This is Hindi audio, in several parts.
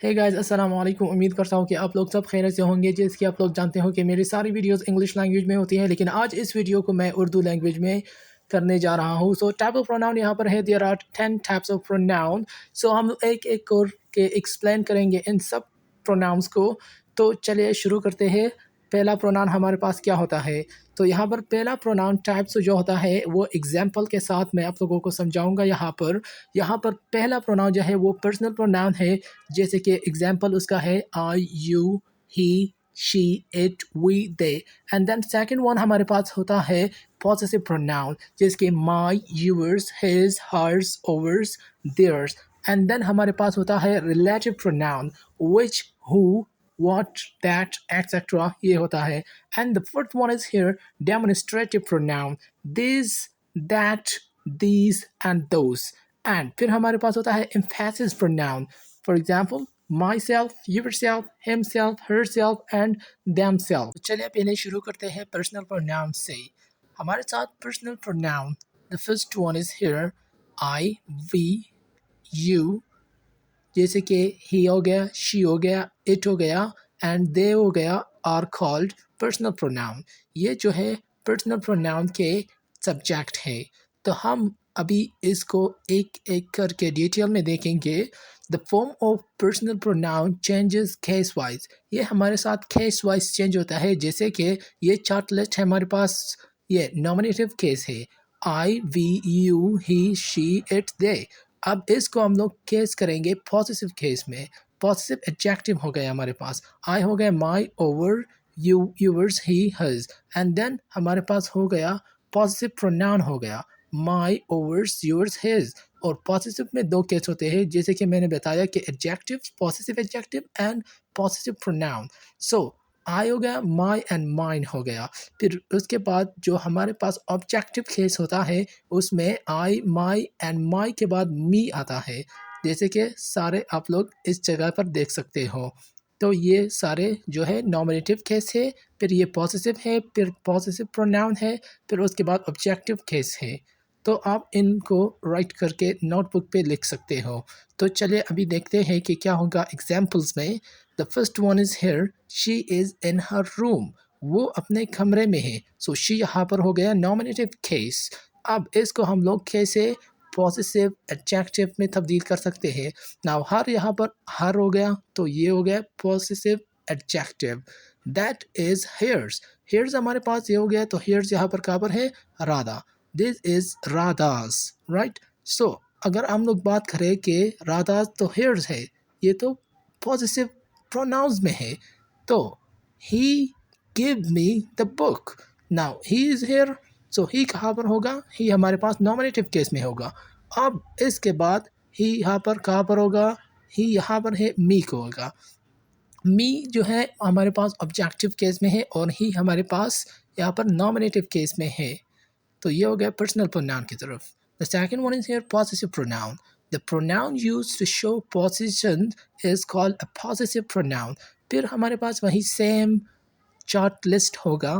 हे गाइस अस्सलाम वालेकुम। उम्मीद करता हूँ कि आप लोग सब खैरियत से होंगे। जैसे कि आप लोग जानते हो कि मेरी सारी वीडियोस इंग्लिश लैंग्वेज में होती हैं, लेकिन आज इस वीडियो को मैं उर्दू लैंग्वेज में करने जा रहा हूँ। सो टाइप ऑफ प्रोनाउन यहाँ पर है, there are 10 types of pronoun. So हम एक एक करके एक्सप्लेन करेंगे इन सब प्रोनाउंस को। तो चलिए शुरू करते हैं। पहला प्रोनाउन हमारे पास क्या होता है? तो यहाँ पर पहला प्रोनाउन टाइप्स जो होता है वो एग्जाम्पल के साथ मैं आप लोगों को समझाऊंगा। यहाँ पर पहला प्रोनाउन जो है वो पर्सनल प्रोनाउन है। जैसे कि एग्जाम्पल उसका है I, you, he, she, it, we, they. And then second one हमारे पास होता है पॉसेसिव प्रोनाउन, जैसे कि my, yours, his, hers, ours, theirs. And then हमारे पास होता है relative pronoun, which, who, what, that, etc. ये होता है। And the fourth one is here demonstrative pronoun, this, that, these and those. And फिर हमारे पास होता है emphasis pronoun, for example myself, yourself, himself, herself and themselves। चलिए पहले शुरू करते हैं personal pronoun से। हमारे साथ personal pronoun, the first one is here I, we, you, जैसे कि ही हो गया, शी हो गया, इट हो गया एंड दे हो गया, आर कॉल्ड पर्सनल प्रोनाउन। ये जो है पर्सनल प्रोनाउन के सब्जेक्ट है। तो हम अभी इसको एक एक करके डिटेल में देखेंगे। The form of personal pronoun changes case wise. ये हमारे साथ केस वाइज चेंज होता है। जैसे कि ये चार्ट लिस्ट है हमारे पास, ये नॉमिनेटिव केस है, I, we, you, he, she, it, they. अब इसको हम लोग केस करेंगे पॉजिटिव केस में। पॉजिटिव एडजेक्टिव हो गया हमारे पास, आई हो गया my, our, you, yours, he, his. And then हमारे पास हो गया पॉजिटिव प्रोनाउन हो गया माई, ओवर्स, यूवर्स, हिज। और पॉजिटिव में दो केस होते हैं, जैसे कि मैंने बताया कि adjective, positive adjective and positive pronoun. So I हो गया, माई एंड माइन हो गया। फिर उसके बाद जो हमारे पास ऑब्जेक्टिव केस होता है उसमें आई, माई एंड माई के बाद मी आता है, जैसे कि सारे आप लोग इस जगह पर देख सकते हो। तो ये सारे जो है नॉमिनेटिव केस है, फिर ये पॉसेसिव है, फिर पॉसेसिव प्रोनाउन है, फिर उसके बाद ऑब्जेक्टिव केस है। तो आप इनको राइट करके नोटबुक पे लिख सकते हो। तो चलिए अभी देखते हैं कि क्या होगा एग्जाम्पल्स में। The first one is here she is in her room. वो अपने कमरे में है। सो शी यहाँ पर हो गया नॉमिनेटिव केस। अब इसको हम लोग कैसे पॉसेसिव एडजेक्टिव में तब्दील कर सकते हैं। नाउ हर यहाँ पर हर हो गया, तो ये हो गया possessive adjective. That is hairs. Hairs हमारे पास ये हो गया, तो हेयर्स यहाँ पर कहाँ पर है, Radha. This is Radha's, right. So अगर हम लोग बात करें कि राधास तो हेयर्स है, ये तो पॉसेसिव प्रोनाउंस में है। तो he give me the book. Now he is here, so he कहाँ पर होगा, ही हमारे पास नॉमिनेटिव केस में होगा। अब इसके बाद ही यहाँ पर कहाँ पर होगा, ही यहाँ पर है मी को होगा। मी जो है हमारे पास ऑब्जेक्टिव केस में है और ही हमारे पास यहाँ पर नॉमिनेटिव केस में है। तो ये हो गया पर्सनल प्रोनाउन की तरफ। The second one is here possessive pronoun. The pronoun used to show position is called a possessive pronoun. फिर हमारे पास वही सेम चार्ट लिस्ट होगा।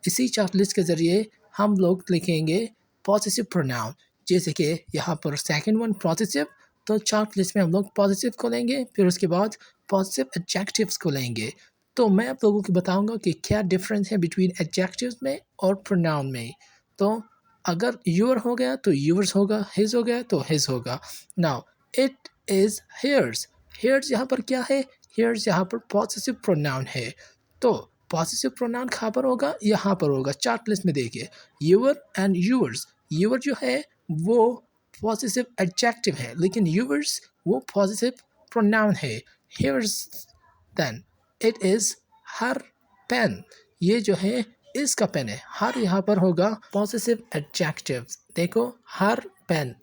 इसी चार्ट लिस्ट के ज़रिए हम लोग लिखेंगे पॉसेसिव प्रोनाउन। जैसे कि यहाँ पर सेकंड वन पॉसेसिव, तो चार्ट लिस्ट में हम लोग पॉसेसिव को लेंगे, फिर उसके बाद पॉसेसिव एडजेक्टिव्स को लेंगे। तो मैं आप लोगों को बताऊंगा कि क्या डिफरेंस है बिटवीन एडजेक्टिव्स में और प्रोनाउन में। तो अगर यूर हो गया तो यूर्स होगा, हिज हो गया तो हिज होगा। Now it is hairs. Hairs यहाँ पर क्या है, हेयर्स यहाँ पर पॉसेसिव प्रोनाउन है। तो पॉसेसिव प्रोनाउन कहाँ पर होगा, यहाँ पर होगा। चार्ट लिस्ट में देखिए यूवर एंड यूवर्स। यूवर जो है वो पॉसेसिव एडजेक्टिव है, लेकिन यूवर्स वो पॉसेसिव प्रोनाउन है। Hers then it is her pen. ये जो है इसका पेन है। हर यहाँ पर होगा पॉसेसिव एडजेक्टिव। देखो हर पेन,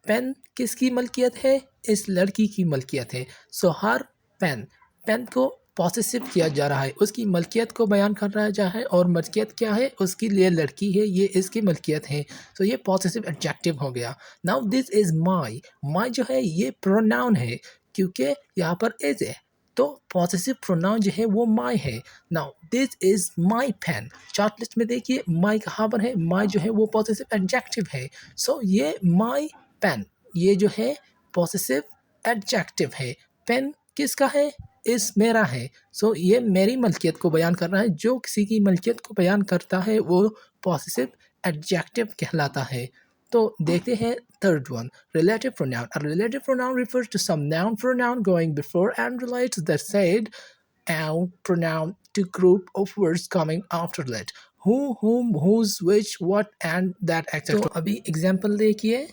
पेन किसकी मलकियत है, इस लड़की की मलकियत है। सो हर पेन, पेन को पॉसेसिव किया जा रहा है, उसकी मलकियत को बयान कर रहा जा है। और मलकियत क्या है, उसकी लिए लड़की है, ये इसकी मलकियत है। तो ये पॉसेसिव एडजेक्टिव हो गया। Now this is my. My जो है ये प्रोनाउन है, क्योंकि यहाँ पर इज है, तो पॉसेसिव प्रोनाउन जो है वो माई है। Now this is my pen. Chart list में देखिए माई कहाँ पर है, माई जो है वो पॉसेसिव एडजेक्टिव है। सो ये माई पेन, ये जो है पॉसेसिव एडजेक्टिव है। पेन किसका है? इस मेरा है। सो ये मेरी मलकियत को बयान कर रहा है। जो किसी की मलकियत को बयान करता है वो पॉसेसिव एडजेक्टिव कहलाता है। तो देखते हैं third one, relative pronoun. A relative pronoun refers to some noun pronoun going before and relates the said pronoun to group of words coming after that. Who, whom, whose, which, what and that etc. तो अभी एग्जाम्पल देखिए,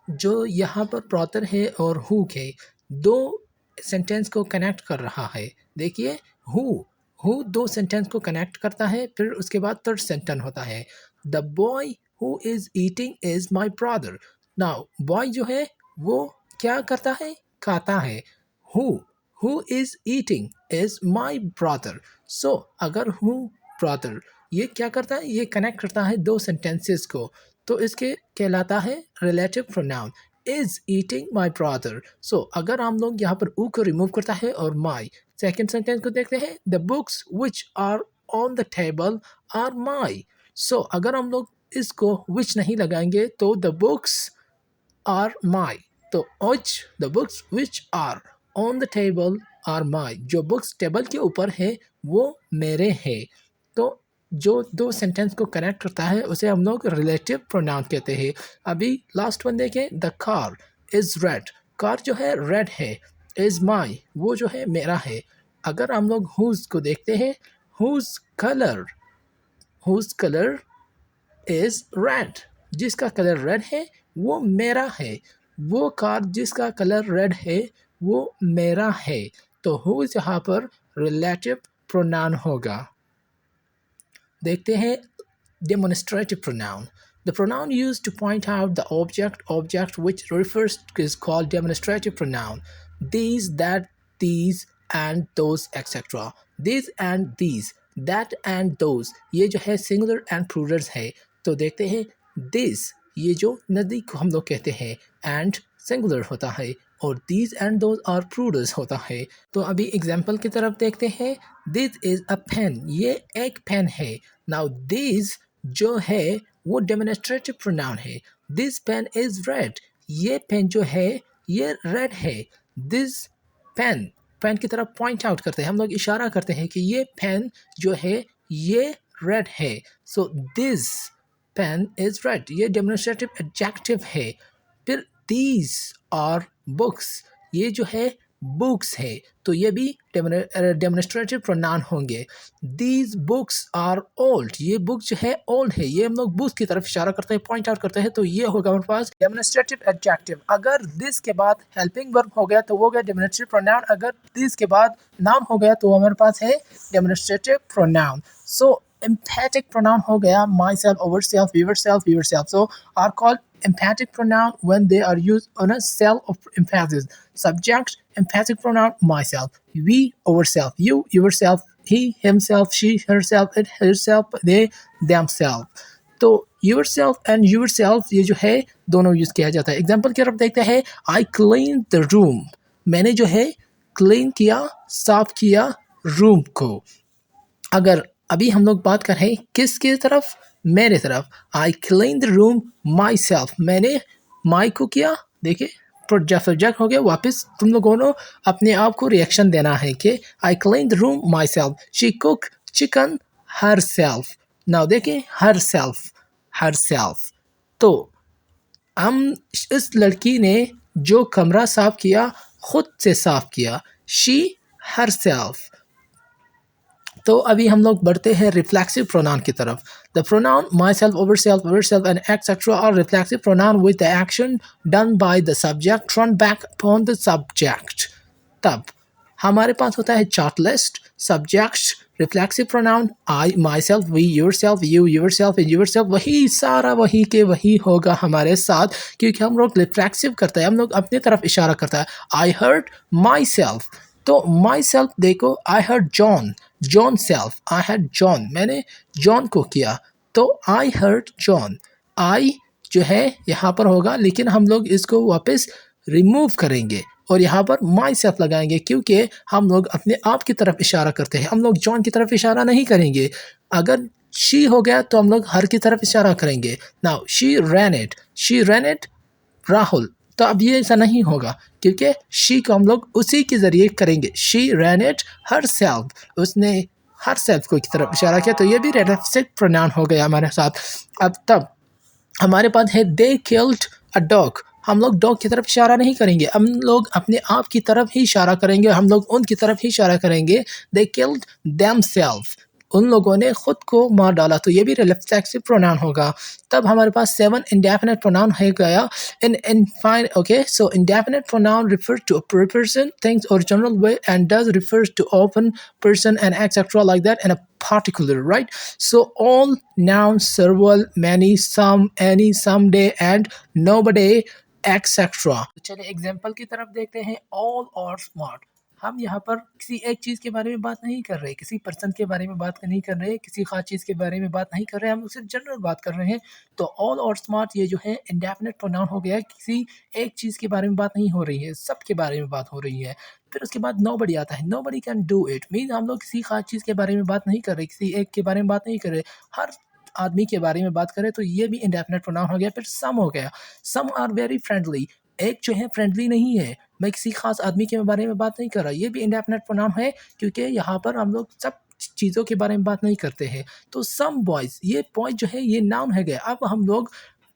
जो यहाँ पर प्रॉतर है और हु के दो सेंटेंस को कनेक्ट कर रहा है। देखिए हु दो सेंटेंस को कनेक्ट करता है, फिर उसके बाद थर्ड सेंटेंस होता है the boy who is eating is my brother. Now boy जो है वो क्या करता है? खाता है। Who is eating is my brother. So अगर हु ब्रदर ये क्या करता है? ये कनेक्ट करता है दो सेंटेंसेस को, तो इसके कहलाता है relative pronoun. Is eating my brother. So अगर हम लोग यहाँ पर ऊ को रिमूव करता है और माई, सेकेंड सेंटेंस को देखते हैं the books which are on the table are my. So अगर हम लोग इसको विच नहीं लगाएंगे तो द बुक्स आर माई। तो which the books which are on the table are my, जो बुक्स टेबल के ऊपर है वो मेरे हैं। तो जो दो सेंटेंस को कनेक्ट करता है उसे हम लोग रिलेटिव प्रोनाउन कहते हैं। अभी लास्ट वन देखें, the car is red. Car जो है रेड है। इज़ माई वो जो है मेरा है। अगर हम लोग हुज को देखते हैं, हुज कलर इज़ रेड। जिसका कलर रेड है वो मेरा है। वो कार जिसका कलर रेड है वो मेरा है। तो हुज यहाँ पर रिलेटिव प्रोनाउन होगा। देखते हैं demonstrative pronoun. The pronoun used to point out the object which refers to is called demonstrative pronoun. These, that, these, and those, etc. These and these, that and those, ये जो है singular and plurals है। तो देखते हैं this, ये जो नदी को हम लोग कहते हैं, and singular होता है और these and those are plurals होता है। तो अभी एग्जाम्पल की तरफ देखते हैं। This is a pen, ये एक पेन है। Now this जो है वो डेमोन्स्ट्रेटिव प्रोनाउन है। This pen is red, ये पेन जो है ये रेड है। This pen, पेन की तरफ पॉइंट आउट करते हैं, हम लोग इशारा करते हैं कि ये पेन जो है ये रेड है। So this pen is red, ये डेमोन्स्ट्रेटिव एडजेक्टिव है। फिर these are books, ये जो है बुक्स है, तो ये भी डेमोन्स्ट्रेटिव प्रोनाउन होंगे। दीज बुक्स आर ओल्ड, ये बुक जो है ओल्ड है। ये हम लोग बुक्स की तरफ इशारा करते हैं, पॉइंट आउट करते हैं, तो ये होगा हमारे पास डेमोन्स्ट्रेटिव एडजेक्टिव। अगर दिस के बाद हेल्पिंग वर्ब हो गया तो वो गया डेमोन्स्ट्रेटिव प्रोनाउन। अगर दिस के बाद नाउन हो गया तो हमारे पास है डेमोन्स्ट्रेटिव प्रोनाउन। सो emphatic pronoun हो गया myself, ourself, yourself, yourself. So are called emphatic pronoun when they are used on a cell of emphasis. Subject, emphatic pronoun myself, we, ourself, you, yourself, he, himself, she, herself, it, herself, they, themselves. तो yourself and yourself ये जो है दोनों यूज किया जाता है। एग्जाम्पल की तरफ देखते हैं, I cleaned the room, मैंने जो है क्लीन किया, साफ किया रूम को। अगर अभी हम लोग बात कर रहे हैं किसकी तरफ? मेरे तरफ। I clean the room my self, मैंने माई को किया। देखिए सब्जेक्ट हो गया, वापस तुम लोगों ने अपने आप को रिएक्शन देना है कि I clean the room my self. She cook chicken her self. Now देखिए हर सेल्फ। तो हम इस लड़की ने जो कमरा साफ किया खुद से साफ किया, शी हर सेल्फ। तो अभी हम लोग बढ़ते हैं रिफ्लेक्सिव प्रोनाउन की तरफ। The pronoun myself, ourself, ourself and etcetera are reflexive pronoun with the action done by the subject thrown back upon the subject. तब हमारे पास होता है chart list, subject, reflexive pronoun I, myself, we, yourself, you, yourself and yourself. वही सारा वही के वही होगा हमारे साथ, क्योंकि हम लोग रिफ्लेक्सिव करते हैं, हम लोग अपनी तरफ इशारा करता है। आई हर्ड माई सेल्फ, तो माई सेल्फ देखो, I heard John self, I heard John, मैंने जॉन को किया, तो आई हर्ड जॉन। आई जो है यहाँ पर होगा, लेकिन हम लोग इसको वापस रिमूव करेंगे और यहाँ पर माई सेल्फ लगाएंगे, क्योंकि हम लोग अपने आप की तरफ इशारा करते हैं, हम लोग जॉन की तरफ इशारा नहीं करेंगे। अगर शी हो गया तो हम लोग हर की तरफ इशारा करेंगे। Now she rain it Rahul, तो अब ये ऐसा नहीं होगा क्योंकि शी को हम लोग उसी के ज़रिए करेंगे। She rain it her self, उसने हर सेल्फ को की तरफ इशारा किया, तो ये भी रेफलेक्सिव प्रोनाउन हो गया हमारे साथ। अब तब हमारे पास है दे किल्ड अ डॉग, हम लोग डॉग की तरफ इशारा नहीं करेंगे, हम लोग अपने आप की तरफ ही इशारा करेंगे, हम लोग उनकी तरफ ही इशारा करेंगे। दे किल्ड देमसेल्फ, उन लोगों ने खुद को मार डाला, तो ये भी रिफ्लेक्सिव प्रोनाउन होगा। तब हमारे पास 7 इंडेफिनिट प्रोनाउन है गया। इन इनफाइन okay, so indefinite pronoun refer to a person, things or general way, and does refers to open person and etc like that in a particular, right? So all nouns, several, many, some, any, someday, and nobody, etc. चलिए एग्जाम्पल की तरफ देखते हैं। all or smart, हम यहाँ पर किसी एक चीज़ के बारे में बात नहीं कर रहे, किसी पर्सन के बारे में बात नहीं कर रहे, किसी खास चीज़ के बारे में बात नहीं कर रहे, हम सिर्फ जनरल बात कर रहे हैं। तो ऑल और स्मार्ट ये जो है इंडेफिनिट प्रोनाउन हो गया है, किसी एक चीज़ के बारे में बात नहीं हो रही है, सबके बारे में बात हो रही है। फिर उसके बाद नोबडी आता है, nobody can do it, mean हम लोग किसी खास चीज़ के बारे में बात नहीं कर रहे, किसी एक के बारे में बात नहीं कर रहे, हर आदमी के बारे में बात करें, तो ये भी इंडेफिनिट प्रोनाउन हो गया। फिर सम हो गया, सम आर वेरी फ्रेंडली, एक जो है फ्रेंडली नहीं है, मैं किसी खास आदमी के बारे में बात नहीं कर रहा, ये भी इंडेफिनिट प्रोनाउन है क्योंकि यहाँ पर हम लोग सब चीज़ों के बारे में बात नहीं करते हैं। तो सम बॉयज़, ये बॉय जो है ये नाउन है गया। अब हम लोग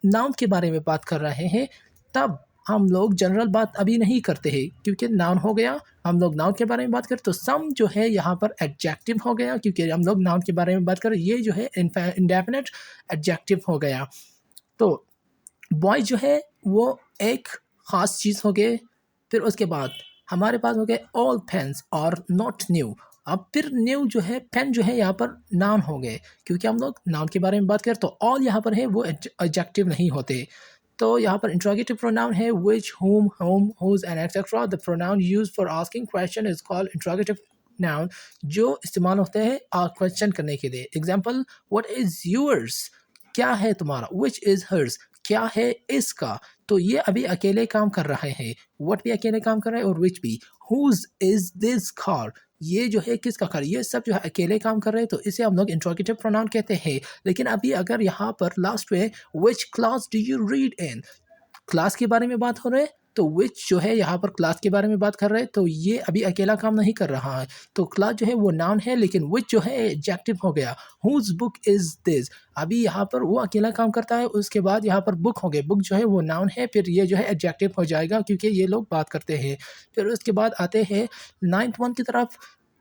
नाउन के बारे में बात कर रहे हैं, तब हम लोग जनरल बात अभी नहीं करते हैं क्योंकि नाउन हो गया, हम लोग नाउन के बारे में बात करें। तो सम जो है यहाँ पर एडजेक्टिव हो गया क्योंकि हम लोग नाउन के बारे में बात करें, ये जो है इंडेफिनिट एडजेक्टिव हो गया। तो बॉय जो है वो एक ख़ास चीज़ हो गए। फिर उसके बाद हमारे पास हो गए ऑल पेन्स और नॉट न्यू। अब फिर न्यू जो है, पेन जो है यहाँ पर नाउन हो गए क्योंकि हम लोग नाउन के बारे में बात करें, तो ऑल यहाँ पर है वो एडजेक्टिव नहीं होते। तो यहाँ पर इंट्रोगेटिव प्रोनाउन है which, whom, whose and etc. The pronoun used for asking question is called interrogative noun, जो इस्तेमाल होते हैं क्वेश्चन करने के लिए। एग्जाम्पल, what is yours, क्या है तुम्हारा। which is hers, क्या है इसका। तो ये अभी अकेले काम कर रहे हैं, what भी अकेले काम कर रहे हैं और which भी। whose is this car, ये जो है किसका कार, ये सब जो है अकेले काम कर रहे हैं, तो इसे हम लोग इंट्रोगेटिव प्रोनाउन कहते हैं। लेकिन अभी अगर यहाँ पर लास्ट में which class do you read in, class के बारे में बात हो रहे है, तो which जो है यहाँ पर क्लास के बारे में बात कर रहे हैं, तो ये अभी अकेला काम नहीं कर रहा है। तो क्लास जो है वो नाउन है, लेकिन which जो है एडजेक्टिव हो गया। whose book is this, अभी यहाँ पर वो अकेला काम करता है, उसके बाद यहाँ पर बुक हो गए, बुक जो है वो नाउन है, फिर ये जो है एडजेक्टिव हो जाएगा क्योंकि ये लोग बात करते हैं। फिर उसके बाद आते हैं 9th वन की तरफ,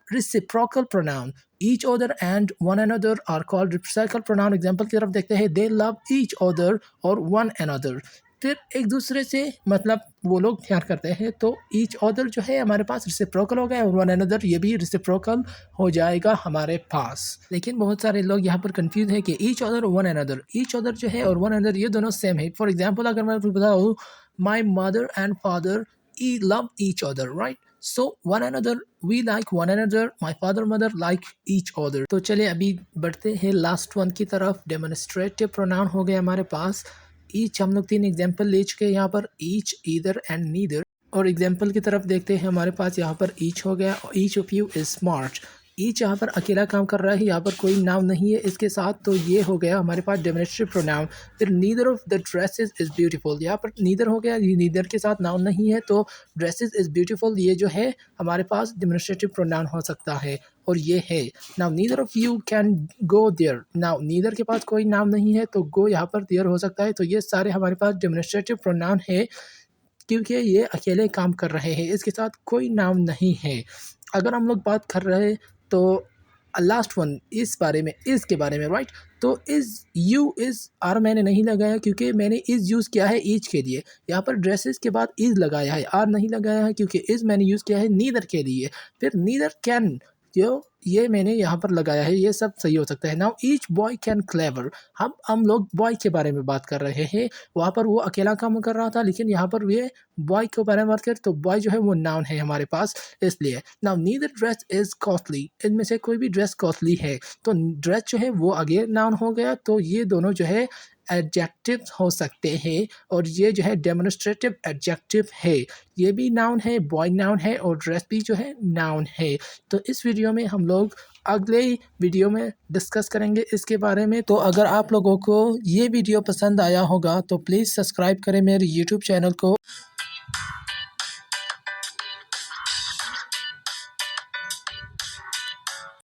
reciprocal pronoun, each other and one another are called reciprocal pronoun। Example की तरफ देखते हैं, they love each other और one another, फिर एक दूसरे से मतलब वो लोग प्यार करते हैं, तो each other जो है हमारे पास reciprocal हो गया और one another ये भी reciprocal हो जाएगा हमारे पास। लेकिन बहुत सारे लोग यहाँ पर कंफ्यूज है कि each other और one another, each other जो है और one another ये दोनों सेम है। फॉर एग्जाम्पल अगर मैं बताऊँ, my mother and father love each other, right? So one another, we like one another, my father mother like each other। तो चलिए अभी बढ़ते हैं लास्ट वन की तरफ। डेमोन्स्ट्रेटिव प्रोनाउन हो गए हमारे पास। ईच हम लोग 3 एग्जाम्पल ले चुके हैं यहाँ पर, ईच, ईदर एंड नीदर। और एग्जाम्पल की तरफ देखते हैं, हमारे पास यहाँ पर ईच हो गया, each of you is smart. Each यहाँ पर अकेला काम कर रहा है, यहाँ पर कोई नाउन नहीं है इसके साथ, तो ये हो गया हमारे पास डेमोन्स्ट्रेटिव प्रोनाउन। फिर neither of the dresses is beautiful, यहाँ पर नीदर हो गया, ये नीदर के साथ नाउन नहीं है, तो ड्रेसेस इज़ ब्यूटीफुल ये जो है हमारे पास डेमोन्स्ट्रेटिव प्रोनाउन हो सकता है। और ये है now neither of you can go there, now neither के पास कोई नाउन नहीं है, तो गो यहाँ पर देयर हो सकता है। तो ये सारे हमारे पास डेमोन्स्ट्रेटिव प्रोनाउन है क्योंकि ये अकेले काम कर रहे हैं, इसके साथ कोई नाउन नहीं है। अगर हम लोग बात कर रहे हैं तो लास्ट वन इस बारे में, इसके बारे में, राइट? तो इज़, यू इज़, आर मैंने नहीं लगाया क्योंकि मैंने इज़ यूज़ किया है ईच के लिए। यहाँ पर ड्रेसेस के बाद इज़ लगाया है, आर नहीं लगाया है क्योंकि इज़ मैंने यूज़ किया है नीदर के लिए। फिर नीदर कैन, जो ये मैंने यहाँ पर लगाया है, ये सब सही हो सकता है। Now each boy can clever, हम लोग बॉय के बारे में बात कर रहे हैं, वहाँ पर वो अकेला काम कर रहा था, लेकिन यहाँ पर ये बॉय के बारे में बात करें तो बॉय जो है वो नाउन है हमारे पास, इसलिए। Now neither dress is costly, इनमें से कोई भी ड्रेस कॉस्टली है, तो ड्रेस जो है वो आगे नाउन हो गया, तो ये दोनों जो है एडजेक्टिव हो सकते हैं। और ये जो है डेमोन्स्ट्रेटिव एडजेक्टिव है, ये भी नाउन है, बॉय नाउन है और ड्रेस भी जो है नाउन है। तो इस वीडियो में हम लोग अगले वीडियो में डिस्कस करेंगे इसके बारे में। तो अगर आप लोगों को ये वीडियो पसंद आया होगा तो प्लीज़ सब्सक्राइब करें मेरे यूट्यूब चैनल को